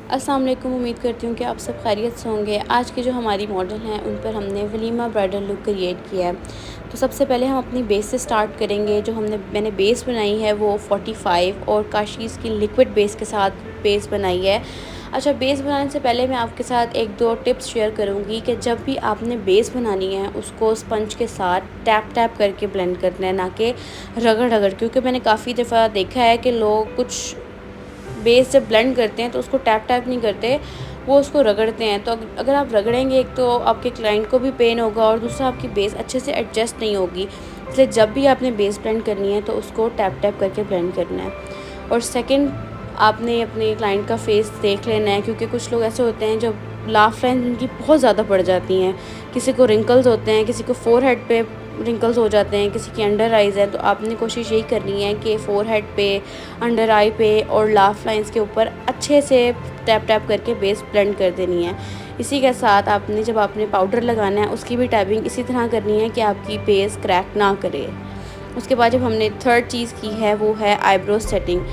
अस्सलाम वालेकुम। उम्मीद करती हूँ कि आप सब खैरियत से होंगे। आज की जो हमारी मॉडल हैं उन पर हमने वलीमा ब्राइडल लुक क्रिएट किया है। तो सबसे पहले हम अपनी बेस से स्टार्ट करेंगे। जो मैंने बेस बनाई है वो 45 और काशीज़ की लिक्विड बेस के साथ बेस बनाई है। अच्छा, बेस बनाने से पहले मैं आपके साथ एक दो टिप्स शेयर करूँगी कि जब भी आपने बेस बनानी है उसको स्पंज के साथ टैप टैप करके ब्लेंड करना है, ना कि रगड़ रगड़। क्योंकि मैंने काफ़ी दफ़ा देखा है कि लोग कुछ बेस जब ब्लेंड करते हैं तो उसको टैप टैप नहीं करते, वो उसको रगड़ते हैं। तो अगर आप रगड़ेंगे, एक तो आपके क्लाइंट को भी पेन होगा और दूसरा आपकी बेस अच्छे से एडजस्ट नहीं होगी। इसलिए जब भी आपने बेस ब्लेंड करनी है तो उसको टैप टैप करके ब्लेंड करना है। और सेकंड, आपने अपने क्लाइंट का फेस देख लेना है, क्योंकि कुछ लोग ऐसे होते हैं जो लाफ लाइन उनकी बहुत ज़्यादा पड़ जाती हैं। किसी को रिंकल्स होते हैं, किसी को फोरहेड पे रिंकल्स हो जाते हैं, किसी की अंडर आइज़ है। तो आपने कोशिश यही करनी है कि फोरहेड पे, अंडर आई पे और लाफ लाइंस के ऊपर अच्छे से टैप टैप करके बेस ब्लेंड कर देनी है। इसी के साथ जब आपने पाउडर लगाना है उसकी भी टैपिंग इसी तरह करनी है कि आपकी बेस क्रैक ना करे। उसके बाद जब हमने थर्ड चीज़ की है वो है आईब्रो सेटिंग।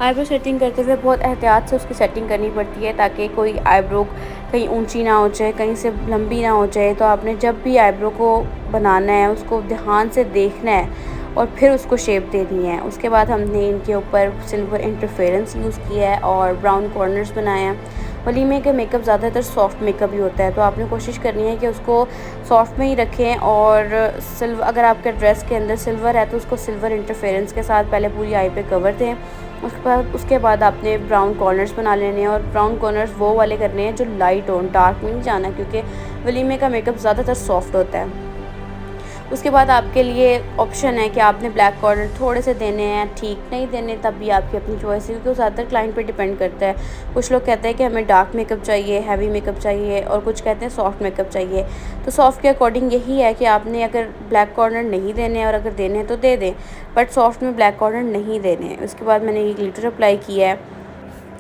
आईब्रो सेटिंग करते हुए बहुत एहतियात से उसकी सेटिंग करनी पड़ती है, ताकि कोई आईब्रो कहीं ऊंची ना हो जाए, कहीं से लंबी ना हो जाए। तो आपने जब भी आईब्रो को बनाना है उसको ध्यान से देखना है और फिर उसको शेप देनी है। उसके बाद हमने इनके ऊपर सिल्वर इंटरफेरेंस यूज़ किया है और ब्राउन कॉर्नर्स बनाए हैं। वलीमे के मेकअप ज़्यादातर सॉफ्ट मेकअप ही होता है, तो आपने कोशिश करनी है कि उसको सॉफ्ट में ही रखें। और सिल्वर, अगर आपके ड्रेस के अंदर सिल्वर है तो उसको सिल्वर इंटरफेरेंस के साथ पहले पूरी आई पे कवर दें। उसके बाद आपने ब्राउन कॉर्नर्स बना लेने हैं, और ब्राउन कॉर्नर्स वो वाले करने हैं जो लाइट हो, डार्क में नहीं जाना, क्योंकि वलीमे का मेकअप ज़्यादातर सॉफ्ट होता है। उसके बाद आपके लिए ऑप्शन है कि आपने ब्लैक कॉर्नर थोड़े से देने हैं, ठीक नहीं देने तब भी आपकी अपनी चॉइस है, क्योंकि वो ज़्यादातर क्लाइंट पे डिपेंड करता है। कुछ लोग कहते हैं कि हमें डार्क मेकअप चाहिए, हैवी मेकअप चाहिए, और कुछ कहते हैं सॉफ्ट मेकअप चाहिए। तो सॉफ्ट के अकॉर्डिंग यही है कि आपने अगर ब्लैक कॉर्नर नहीं देने और अगर देने हैं तो दे दें, बट सॉफ्ट में ब्लैक कॉर्नर नहीं देने। उसके बाद मैंने ये ग्लिटर अप्लाई किया है।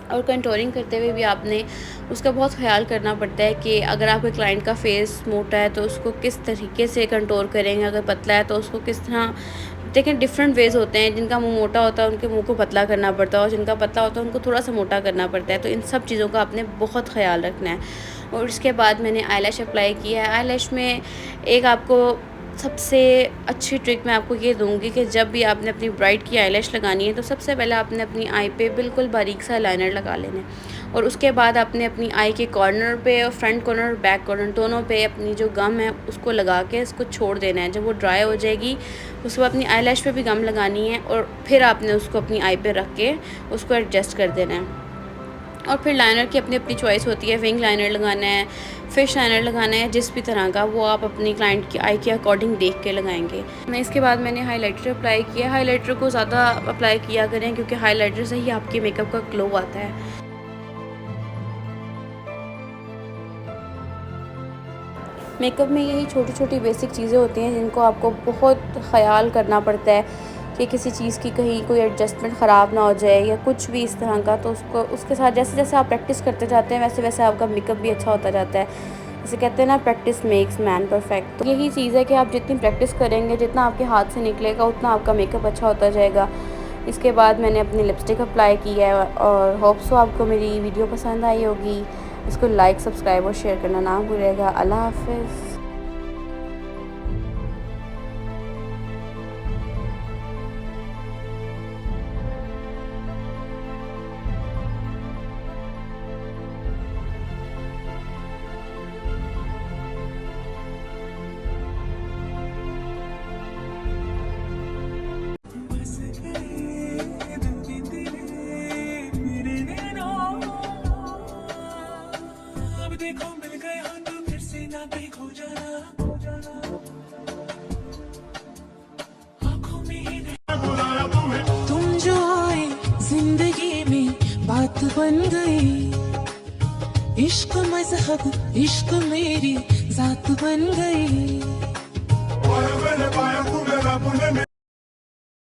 और कंटूरिंग करते हुए भी आपने उसका बहुत ख़्याल करना पड़ता है कि अगर आपके क्लाइंट का फेस मोटा है तो उसको किस तरीके से कंटूर करेंगे, अगर पतला है तो उसको किस तरह। देखें, डिफरेंट वेज़ होते हैं। जिनका मुंह मोटा होता है उनके मुंह को पतला करना पड़ता है, और जिनका पतला होता है उनको थोड़ा सा मोटा करना पड़ता है। तो इन सब चीज़ों का आपने बहुत ख़्याल रखना है। और इसके बाद मैंने आईलैश अप्लाई किया है। आईलैश में एक आपको सबसे अच्छी ट्रिक मैं आपको ये दूंगी कि जब भी आपने अपनी ब्राइड की आईलैश लगानी है तो सबसे पहले आपने अपनी आई पे बिल्कुल बारीक सा लाइनर लगा लेना है, और उसके बाद आपने अपनी आई के कॉर्नर पे और फ्रंट कॉर्नर और बैक कॉर्नर दोनों पे अपनी जो गम है उसको लगा के इसको छोड़ देना है। जब वो ड्राई हो जाएगी उसके बाद अपनी आईलैश पे भी गम लगानी है, और फिर आपने उसको अपनी आई पे रख के उसको एडजस्ट कर देना है। और फिर लाइनर की अपनी अपनी चॉइस होती है, विंग लाइनर लगाना है, फिश लाइनर लगाना है, जिस भी तरह का वो आप अपनी क्लाइंट की आई के अकॉर्डिंग देख के लगाएंगे। इसके बाद मैंने हाइलाइटर अप्लाई किया। हाइलाइटर को ज़्यादा अप्लाई किया करें, क्योंकि हाइलाइटर से ही आपके मेकअप का ग्लो आता है। मेकअप में यही छोटी छोटी बेसिक चीज़ें होती हैं जिनको आपको बहुत ख़याल करना पड़ता है कि किसी चीज़ की कहीं कोई एडजस्टमेंट ख़राब ना हो जाए या कुछ भी इस तरह का। तो उसके साथ जैसे जैसे आप प्रैक्टिस करते जाते हैं वैसे वैसे आपका मेकअप भी अच्छा होता जाता है। जैसे कहते हैं ना, प्रैक्टिस मेक्स मैन परफेक्ट। तो यही चीज़ है कि आप जितनी प्रैक्टिस करेंगे, जितना आपके हाथ से निकलेगा, उतना आपका मेकअप अच्छा होता जाएगा। इसके बाद मैंने अपनी लिपस्टिक अप्लाई की है, और होप सो आपको मेरी वीडियो पसंद आई होगी। इसको लाइक, सब्सक्राइब और शेयर करना ना भूलिएगा। अल्लाह हाफ़िज़। देखो मिल गए हो तो फिर से ना कहीं खो जाना, आंखों में ही बुलाया तुम्हें। तुम जो आए जिंदगी में बात बन गई, इश्क मजहब इश्क मेरी जात बन गई।